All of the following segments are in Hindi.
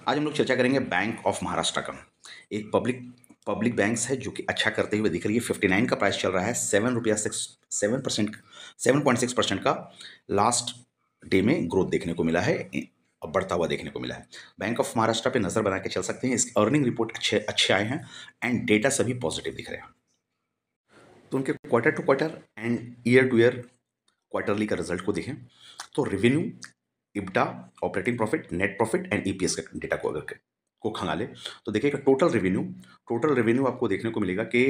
आज हम लोग चर्चा करेंगे बैंक ऑफ महाराष्ट्र का। एक पब्लिक पब्लिक बैंक्स है जो कि अच्छा करते हुए दिख रही है। 59 का प्राइस चल रहा है। 7 रुपया 7% का लास्ट डे में ग्रोथ देखने को मिला है। अब बढ़ता हुआ देखने को मिला है। बैंक ऑफ महाराष्ट्र पे नजर बना के चल सकते हैं। इसके अर्निंग रिपोर्ट अच्छे अच्छे आए हैं एंड डेटा सभी पॉजिटिव दिख रहे हैं। तो उनके quarter to quarter and year to year quarterly का रिजल्ट को देखें तो revenue, EBITDA, operating profit, net profit and EPS का डेटा को अगर को खंगाले तो देखिएगा टोटल रेवेन्यू आपको देखने को मिलेगा कि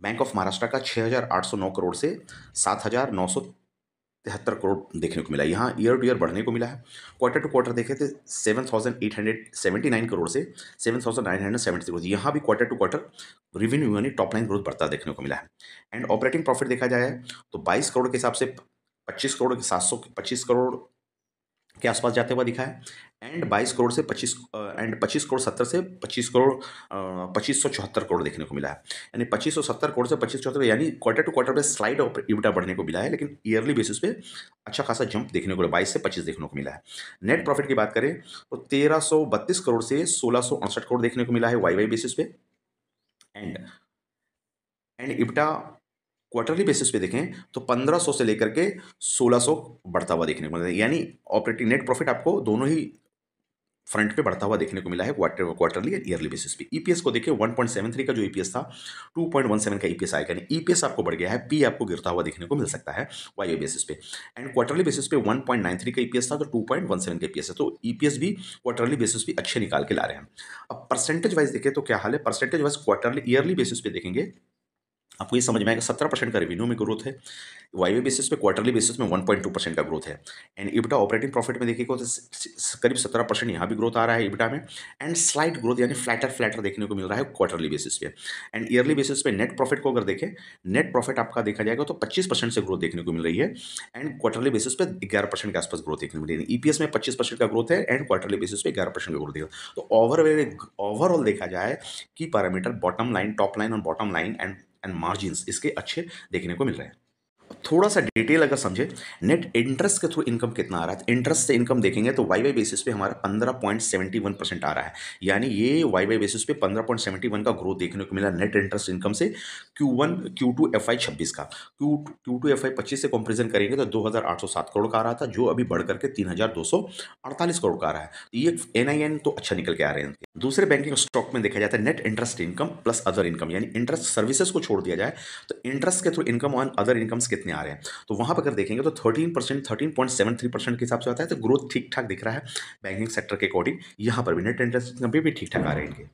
बैंक ऑफ महाराष्ट्र का 6,809 करोड़ से 7,973 करोड़ देखने को मिला। यहाँ ईयर टू ईयर बढ़ने को मिला है। क्वार्टर टू क्वार्टर देखे थे 7,879 करोड़ से 7,970 करोड़। यहाँ भी क्वार्टर टू क्वार्टर रेवेन्यू यानी टॉप लाइन ग्रोथ बढ़ता देखने को मिला है। एंड ऑपरेटिंग प्रॉफिट देखा जाए तो 22 करोड़ के हिसाब से 25 करोड़ के आसपास जाते हुआ दिखा है। एंड 22 करोड़ से 25 करोड़ 70 से 25,174 करोड़ देखने को मिला है। यानी 2570 करोड़ से 2574, यानी क्वार्टर टू क्वार्टर पे स्लाइड इबिटा बढ़ने को मिला है, लेकिन ईयरली बेसिस पे अच्छा खासा जंप देखने को मिला, 22 से 25 देखने को मिला है। नेट प्रॉफिट की बात करें तो 1332 करोड़ से 1668 करोड़ देखने को मिला है वाई बेसिस पे। And and EBITDA quarterly basis पे देखें तो 1500 से लेकर के 1600 बढ़ता हुआ देखने को मिला है। यानी ऑपरेटिंग नेट प्रॉफिट आपको दोनों ही फ्रंट पे बढ़ता हुआ देखने को मिला है क्वार्टरली एंड ईयरली बेसिस पे। ईपीएस को देखिए 1.73 का जो ईपीएस था 2.17 का ईपीएस आएगा। यानी ईपीएस आपको बढ़ गया है, पी आपको गिरता हुआ देखने को मिल सकता है वाई बेसिस पे। एंड क्वार्टरली बेसिस पे 1.93 का ईपीएस था तो 2.17 का ईपीएस है। तो ईपीएस भी क्वार्टरली बेसिस पे अच्छे निकाल के ला रहे हैं। अब परसेंटेज वाइज देखें तो क्या हाल है। Percentage wise quarterly yearly basis पे देखेंगे आपको ये समझ में आएगा 17% का रेवेन्यू में ग्रोथ है। वाई बेसिस पे क्वार्टरली बेसिस में 1.2% का ग्रोथ है। एंड इबिटा ऑपरेटिंग प्रॉफिट में देखिएगा तो करीब 17% यहाँ भी ग्रोथ आ रहा है इबिटा में। एंड स्लाइट ग्रोथ यानी फ्लैटर देखने को मिल रहा है क्वार्टरली बेसिस पे। एंड ईयरली बेसिस पे नेट प्रॉफिट को अगर देखें, नेट प्रॉफिट आपका देखा जाएगा तो 25% से ग्रोथ देखने को मिल रही है। एंड क्वार्टरली बेसिस पे 11% के आसपास ग्रोथ देखने को मिल रही है। ईपीएस में 25% का ग्रोथ है एंड क्वार्टरली बेसिस पे 11% का ग्रोथ है। तो ओवरऑल देखा जाए कि parameter bottom line, top line और बॉटम लाइन एंड मार्जिन्स इसके अच्छे देखने को मिल रहे हैं। थोड़ा सा डिटेल अगर समझे, नेट इंटरेस्ट के थ्रू इनकम कितना आ रहा है। इंटरेस्ट से इनकम देखेंगे तो वाई बेसिस पे हमारा 15.71% आ रहा है। यानी ये वाई बेसिस पे 15.71 का ग्रोथ देखने को मिला नेट इंटरेस्ट इनकम से। Q2 FY 26 का Q2 FY 25 से कंपेरिजन करेंगे तो 2,807 करोड़ का आ रहा था, जो अभी बढ़ करके 3,248 करोड़ का आ रहा है। ये NIN तो अच्छा निकल के आ रहे हैं। दूसरे बैंकिंग स्टॉक में देखा जाता है net interest income plus other income, यानी इंटरेस्ट सर्विसेज को छोड़ दिया जाए तो इंटरेस्ट के through income on other incomes कितने आ रहे हैं। तो वहां पर अगर देखेंगे तो 13.73% के हिसाब से आता है। तो ग्रोथ ठीक ठाक दिख रहा है बैंकिंग सेक्टर के अकॉर्डिंग। यहाँ पर भी नेट इंटरेस्ट इनकम भी ठीक ठाक आ रहे हैं इनके।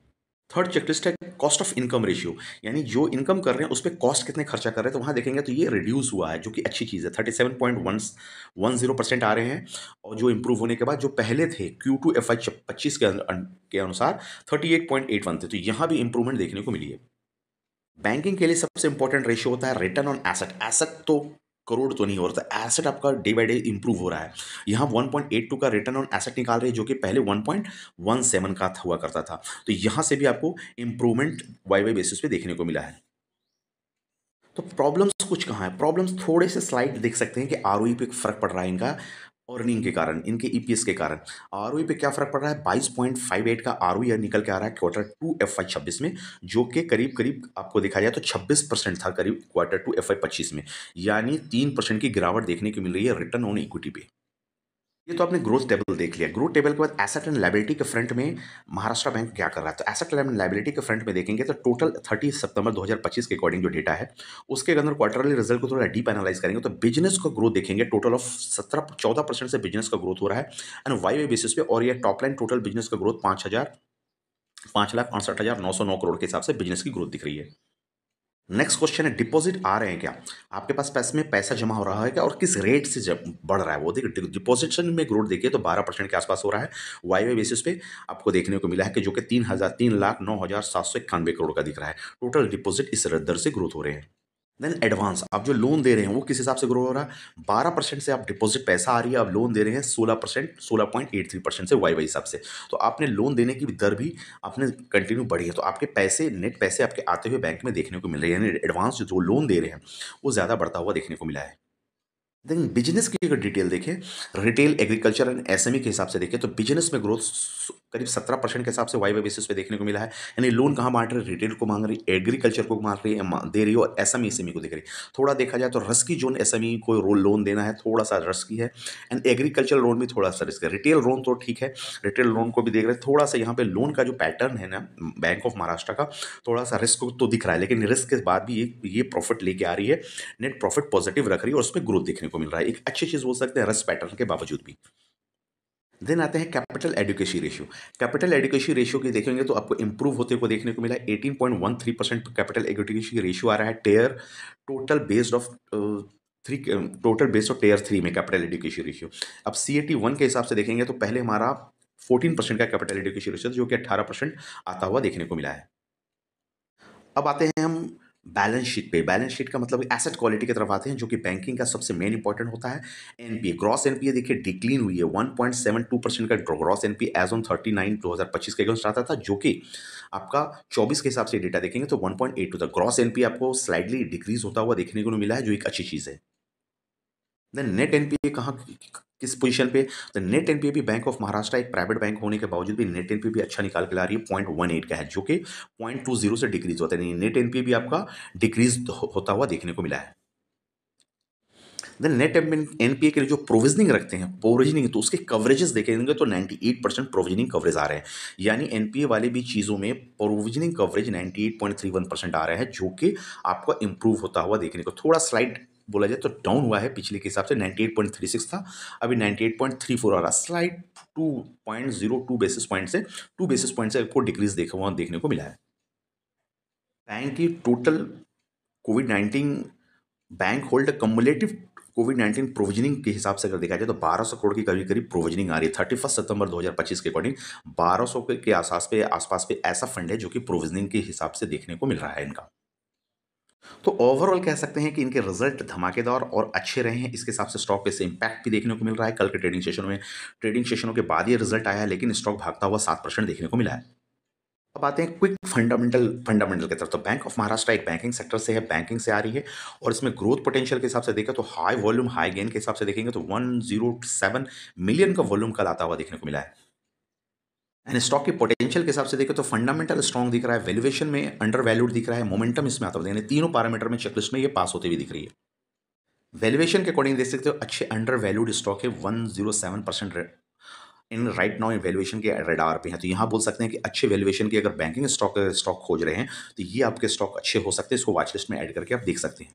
थर्ड चेकलिस्ट है कॉस्ट ऑफ इनकम रेशियो, यानी जो इनकम कर रहे हैं उस पर कॉस्ट कितने खर्चा कर रहे हैं। तो वहां देखेंगे तो ये रिड्यूस हुआ है, जो कि अच्छी चीज़ है। 37.10% आ रहे हैं। और जो इंप्रूव होने के बाद जो पहले थे Q2 FY 25 के अनुसार 38.81 थे। तो यहाँ भी इंप्रूवमेंट देखने को मिली है। बैंकिंग के लिए सबसे इंपॉर्टेंट रेशियो होता है रिटर्न ऑन एसेट। एसेट तो करोड़ तो नहीं हो रहा था, एसेट आपका डे बाय डे इंप्रूव हो रहा है। यहाँ 1.82 का रिटर्न ऑन एसेट निकाल रहे हैं, जो कि पहले 1.17 का हुआ करता था। तो यहाँ से भी आपको इंप्रूवमेंट वाई बेसिस पे देखने को मिला है। तो प्रॉब्लम्स कुछ कहाँ है। प्रॉब्लम्स थोड़े से स्लाइड देख सकते हैं कि आरओई पे फर्क पड़ रहा है इनका, अर्निंग के कारण, इनके ईपीएस के कारण। आरओई पे क्या फर्क पड़ रहा है, 22.58 का आरओई निकल के आ रहा है Q2 FY 26 में, जो कि करीब करीब आपको देखा जाए तो 26% था करीब Q2 FY 25 में। यानी 3% की गिरावट देखने को मिल रही है रिटर्न ऑन इक्विटी पे। ये तो आपने ग्रोथ टेबल देख लिया। ग्रोथ टेबल के बाद एसेट एंड लायबिलिटी के फ्रंट में महाराष्ट्र बैंक क्या कर रहा है। तो एसेट एंड लायबिलिटी के फ्रंट में देखेंगे तो टोटल 30 सितंबर 2025 के अकॉर्डिंग जो डेटा है उसके अंदर क्वार्टरली रिजल्ट को थोड़ा डीप एनालाइज करेंगे तो बिजनेस का ग्रोथ देखेंगे। टोटल ऑफ 14% से बिजनेस का ग्रोथ हो रहा है एंड वाई बेसिस पे। और ये टॉप लाइन टोटल बिजनेस का ग्रोथ 5,68,909 करोड़ के हिसाब से बिजनेस की ग्रोथ दिख रही है। नेक्स्ट क्वेश्चन है डिपॉजिट आ रहे हैं क्या, आपके पास पैसे में पैसा जमा हो रहा है क्या और किस रेट से बढ़ रहा है वो। देखिए डिपॉजिशन में ग्रोथ देखिए तो 12% के आसपास हो रहा है वाई बेसिस पे। आपको देखने को मिला है कि जो कि 3,09,791 करोड़ का दिख रहा है। टोटल डिपॉजिट इस दर से ग्रोथ हो रहे हैं। देन एडवांस, आप जो लोन दे रहे हैं वो किस हिसाब से ग्रो हो रहा है। 12% से आप डिपॉजिट पैसा आ रही है, आप लोन दे रहे हैं 16%, 16.83% से वाई हिसाब से। तो आपने लोन देने की दर भी आपने कंटिन्यू बढ़ी है। तो आपके पैसे, नेट पैसे आपके आते हुए बैंक में देखने को मिल रहे हैं। यानी एडवांस जो लोन दे रहे हैं वो ज़्यादा बढ़ता हुआ देखने को मिला है। देन बिजनेस की अगर डिटेल देखें, रिटेल, एग्रीकल्चर एंड एसएमई के हिसाब से देखें तो बिजनेस में ग्रोथ करीब 17% के हिसाब से वाई बेसिस पे देखने को मिला है। यानी लोन कहाँ बाँट रही है, रिटेल को माँग रही, एग्रीकल्चर को माँग रही है, दे रही है और एसएमई को दे रही है। थोड़ा देखा जाए तो रिस्की जोन एसएमई को लोन देना है, थोड़ा-सा रिस्की है एंड एग्रीकल्चर लोन भी थोड़ा-सा रिस्की है। रिटेल लोन तो ठीक है, रिटेल लोन को भी देख रहे हैं, थोड़ा-सा यहाँ पे लोन का जो पैटर्न है ना बैंक ऑफ महाराष्ट्र का, थोड़ा-सा रिस्क तो दिख रहा है, लेकिन रिस्क के बाद भी ये प्रॉफिट लेके आ रही है, नेट प्रॉफिट पॉजिटिव रख रही है और उसमें ग्रोथ देखने को मिल रहा है। एक अच्छी चीज़ बोल सकते हैं रिस्क पैटर्न के बावजूद भी। देन आते हैं capital adequacy ratio. Capital adequacy ratio की देखेंगे तो आपको इंप्रूव होते हुए देखने को मिला है। 18.13% कैपिटल एडिक्वेसी रेशियो आ रहा है tier total based of three total based of tier 3 में कैपिटल एडिक्वेसी रेशियो। अब CAT 1 के हिसाब से देखेंगे तो पहले हमारा 14% का कैपिटल एडिक्वेसी रेशियो था, जो कि 18% आता हुआ देखने को मिला है। अब आते हैं हम बैलेंस शीट पे। बैलेंस शीट का मतलब एसेट क्वालिटी की तरफ आते हैं, जो कि बैंकिंग का सबसे मेन इंपॉर्टेंट होता है। एनपीए, ग्रॉस एनपीए देखिए डिक्लीन हुई है। 1.72% का ग्रॉस एनपीए एज ऑन 39/2025 के अगेंस्ट आता था, जो कि आपका 24 के हिसाब से डेटा देखेंगे तो 1.82 था। ग्रॉस एनपीए आपको स्लाइडली डिक्रीज होता हुआ देखने को मिला है, जो एक अच्छी चीज़ है। देन नेट एनपीए कहाँ, किस पोजीशन पे? तो नेट एनपीए भी बैंक ऑफ महाराष्ट्र एक प्राइवेट बैंक होने के बावजूद भी नेट एनपीए भी अच्छा निकाल के ला रही है। 0.18 का है, जो कि 0.20 से डिक्रीज होता है। नेट एनपीए भी आपका डिक्रीज होता हुआ देखने को मिला है। देन नेट एनपीए के लिए जो प्रोविजनिंग रखते हैं, प्रोविजनिंग, तो उसके कवरेजेस देखेंगे तो 98% प्रोविजनिंग कवरेज आ रहे हैं। यानी एनपीए वाले भी चीज़ों में प्रोविजनिंग कवरेज 98.31% आ रहा है, जो कि आपको इंप्रूव होता हुआ देखने को, थोड़ा स्लाइड बोला जाए तो डाउन हुआ है। पिछले के हिसाब से 98.36 था, अभी 98.34 आ रहा है। स्लाइड 2.02 बेसिस पॉइंट से 2 बेसिस पॉइंट से आपको डिक्रीज देखने को मिला है। बैंक की टोटल कोविड-19 बैंक होल्ड कम्युलेटिव कोविड-19 प्रोविजनिंग के हिसाब से अगर देखा जाए तो 1200 करोड़ की करीब प्रोविजनिंग आ रही है। 31 सितंबर 2025 के अकॉर्डिंग 1200 के आसपास पे ऐसा फंड है जो कि प्रोविजनिंग के हिसाब से देखने को मिल रहा है इनका। तो ओवरऑल कह सकते हैं कि इनके रिजल्ट धमाकेदार और अच्छे रहे हैं। इसके हिसाब से स्टॉक पे से इम्पैक्ट भी देखने को मिल रहा है। कल के ट्रेडिंग सेशनों के बाद ये रिजल्ट आया है, लेकिन स्टॉक भागता हुआ 7% देखने को मिला है। अब आते हैं क्विक फंडामेंटल की तरफ। तो बैंक ऑफ महाराष्ट्र एक बैंकिंग सेक्टर से है, बैंकिंग से आ रही है और इसमें ग्रोथ पोटेंशियल के हिसाब से देखें तो हाई वॉल्यूम हाई गेन के हिसाब से देखेंगे तो 107 मिलियन का वॉल्यूम कल आता हुआ देखने को मिला है। एंड स्टॉक की पोटेंशियल के हिसाब से देखें तो फंडामेंटल स्ट्रॉन्ग दिख रहा है, वैल्यूएशन में अंडर वैल्यूड दिख रहा है, मोमेंटम इसमें आता हुआ, यानी तीनों पैरामीटर में चेकलिस्ट में ये पास होते हुए दिख रही है। वैल्यूएशन के अकॉर्डिंग देख सकते हो अच्छे अंडर वैल्यूड स्टॉक है। 107% इन राइट नाउ वैल्यूएशन के रडार पे हैं। तो यहाँ बोल सकते हैं कि अच्छे वैल्यूएशन के अगर बैंकिंग स्टॉक खोज रहे हैं तो ये आपके स्टॉक अच्छे हो सकते हैं। इसको वॉच लिस्ट में ऐड करके आप देख सकते हैं।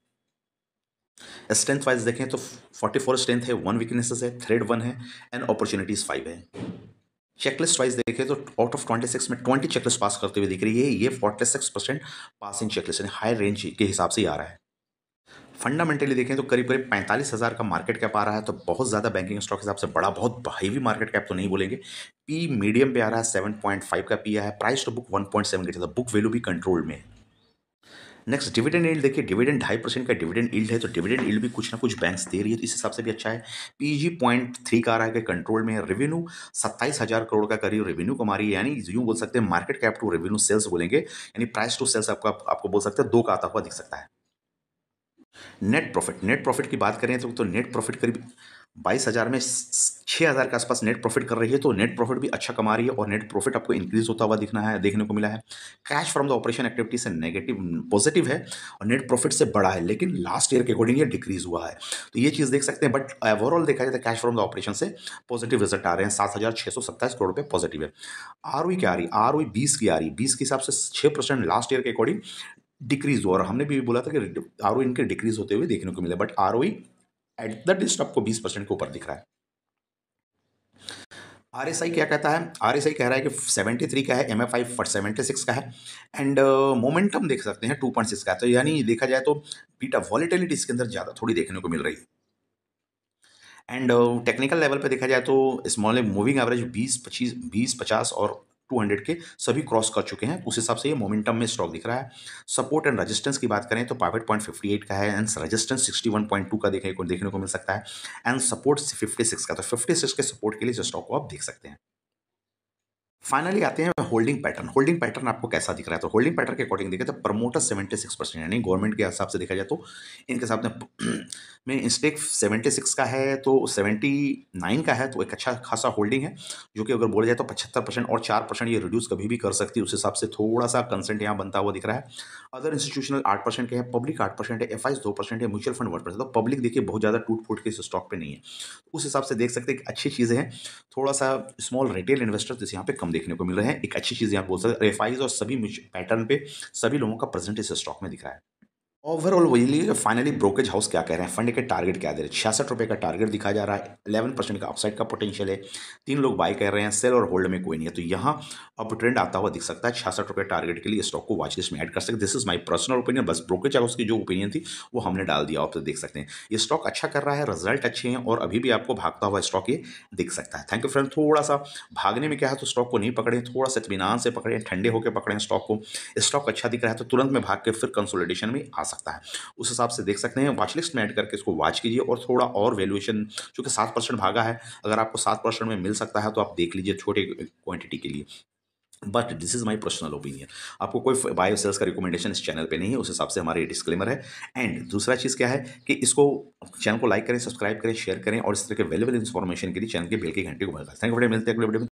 स्ट्रेंथ वाइज देखें तो 44 स्ट्रेंथ है, 1 वीकनेसेस है, थ्रेड 1 है एंड अपॉर्चुनिटीज 5 है। चेकलिस्ट वाइज देखें तो आउट ऑफ 26 में 20 चेकलिस्ट पास करते हुए दिख रही है। ये 46% पासिंग चेकलिस्ट यानी हाई रेंज के हिसाब से ही आ रहा है। फंडामेंटली देखें तो करीब करीब 45,000 का मार्केट कैप आ रहा है, तो बहुत ज़्यादा बैंकिंग स्टॉक के हिसाब से बड़ा, बहुत हेवी मार्केट कैप तो नहीं बोलेंगे। पी मीडियम पे आ रहा है, 7.5 का पी है। प्राइस टू बुक 1.7 था, बुक वैल्यू भी कंट्रोल में है। नेक्स्ट डिविडेंड यील्ड देखिए, डिविडेंड 2.5% का डिविडेंड यील्ड है, तो डिविडेंड यील्ड भी कुछ ना कुछ बैंक्स दे रही है, तो इस हिसाब से भी अच्छा है। पीजी 0.3 का आ रहा है, कंट्रोल में है। रेवेन्यू 27,000 करोड़ का करीब रेवेन्यू कमा रही है, यानी यूँ बोल सकते हैं market cap to revenue sales बोलेंगे, यानी प्राइस टू सेल्स आपको बोल सकते हैं 2 का आता हुआ दिख सकता है। नेट प्रॉफिट की बात करें तो नेट प्रॉफिट करीब 22,000 में 6,000 के आसपास नेट प्रॉफिट कर रही है, तो नेट प्रॉफिट भी अच्छा कमा रही है और नेट प्रॉफिट आपको इंक्रीज होता हुआ देखने को मिला है। Cash from the operation activity से पॉजिटिव है और नेट प्रॉफिट से बड़ा है, लेकिन लास्ट ईयर के अकॉर्डिंग ये डिक्रीज हुआ है, तो ये चीज़ देख सकते हैं। बट ओवरऑल देखा जाए तो कैश फ्रॉम द ऑपरेशन से पॉजिटिव रिजल्ट आ रहे हैं। 7,627 करोड़ रुपये पॉजिटिव है। आरओई क्या आ रही? आरओई 20 की आ रही, 20 के हिसाब से 6% लास्ट ईयर के अकॉर्डिंग डिक्रीज हुआ, और हमने भी बोला था कि आरओई इनके डिक्रीज होते हुए देखने को मिले, but ROE at the list आपको 20% के ऊपर दिख रहा है। आरएसआई क्या कहता है? आरएसआई कह रहा है कि 73 का है, एमएफआई 76 का है एंड मोमेंटम देख सकते हैं 2.6 का है, तो यानी देखा जाए तो बीटा वॉलेटिलिटी इसके अंदर ज़्यादा थोड़ी देखने को मिल रही है। एंड टेक्निकल लेवल पे देखा जाए तो स्मॉल मूविंग एवरेज 20, 50 और 200 के सभी क्रॉस कर चुके हैं, उस हिसाब से ये मोमेंटम में स्टॉक दिख रहा है। सपोर्ट एंड रेजिस्टेंस की बात करें तो 58.58 का है एंड रेजिस्टेंस 61.2 का देखने को मिल सकता है एंड सपोर्ट 56 का, तो 56 के सपोर्ट के लिए जो स्टॉक को आप देख सकते हैं। फाइनली आते हैं होल्डिंग पैटर्न। होल्डिंग पैटर्न आपको कैसा दिख रहा है? तो होल्डिंग पैटर्न के अकॉर्डिंग देखें तो प्रमोटर 76% यानी गवर्नमेंट के हिसाब से देखा जाए तो इनके हिसाब में स्टेक 76 का है तो 79 का है, तो एक अच्छा खासा होल्डिंग है, जो कि अगर बोला जाए तो 75% और 4% ये रिड्यूस कभी भी कर सकती है। उस हिसाब से थोड़ा सा कंसेंट यहाँ बनता हुआ दिख रहा है। अदर इंस्टीट्यूशनल 8% के हैं, पब्लिक 8% है, एफ 2% है, म्यूचुअल फंड 1%। तो पब्लिक देखिए बहुत ज़्यादा टूट फूट के इस स्टॉक पे नहीं है। उस हिसाब से देख सकते हैं कि अच्छी चीज़ें हैं। थोड़ा-सा स्मॉल रिटेल इन्वेस्टर्स जैसे यहाँ पे कम देखने को मिल रहे हैं। एक अच्छी चीज़ यहाँ बोल सकते हैं, एफआईज़ और सभी पैटर्न पे सभी लोगों का प्रेज़ेंट इस स्टॉक में दिख रहा है। ओवरऑल वही फाइनली ब्रोकरेज हाउस क्या कह रहे हैं, फंड के टारगेट क्या दे रहे हैं? ₹66 का टारगेट दिखाया जा रहा है, 11% का अपसाइड का पोटेंशियल है, 3 लोग बाय कर रहे हैं, सेल और होल्ड में कोई नहीं है। तो यहाँ अप ट्रेंड आता हुआ दिख सकता है। ₹66 टारगेट के लिए स्टॉक को वॉच लिस्ट में ऐड कर सकते हैं। This is my personal opinion, बस ब्रोकरेज हाउस की जो ओपिनियन थी वो हमने डाल दिया, आप तो देख सकते हैं। ये स्टॉक अच्छा कर रहा है, रिजल्ट अच्छे हैं और अभी भी आपको भागता हुआ स्टॉक ये दिख सकता है। Thank you friend. थोड़ा-सा भागने में क्या है तो स्टॉक को नहीं पकड़ें, थोड़ा-सा इत्मीनान से पकड़ें, ठंडे होकर पकड़ें स्टॉक को। स्टॉक अच्छा दिख रहा है तो तुरंत में भाग के फिर कंसोलिडेशन में आ सकता है। उस हिसाब से देख सकते हैं, वॉच लिस्ट में ऐड करके इसको वॉच कीजिए और थोड़ा और वैल्यूएशन, चूँकि 7% भागा है, अगर आपको 7% में मिल सकता है तो आप देख लीजिए छोटे क्वांटिटी के लिए। But this is my personal opinion. आपको कोई बाय और सेल्स का रिकमेंडेशन इस चैनल पे नहीं है, उस हिसाब से हमारा ये डिस्क्लेमर है। एंड दूसरा चीज़ क्या है कि इसको चैनल को लाइक करें, सब्सक्राइब करें, शेयर करें और इस तरह के वैल्यूएबल इन्फॉर्मेशन के लिए चैनल के बेल की घंटी को बजाएं। थैंक यू फ्रेंड, मिलते हैं अगले वीडियो में।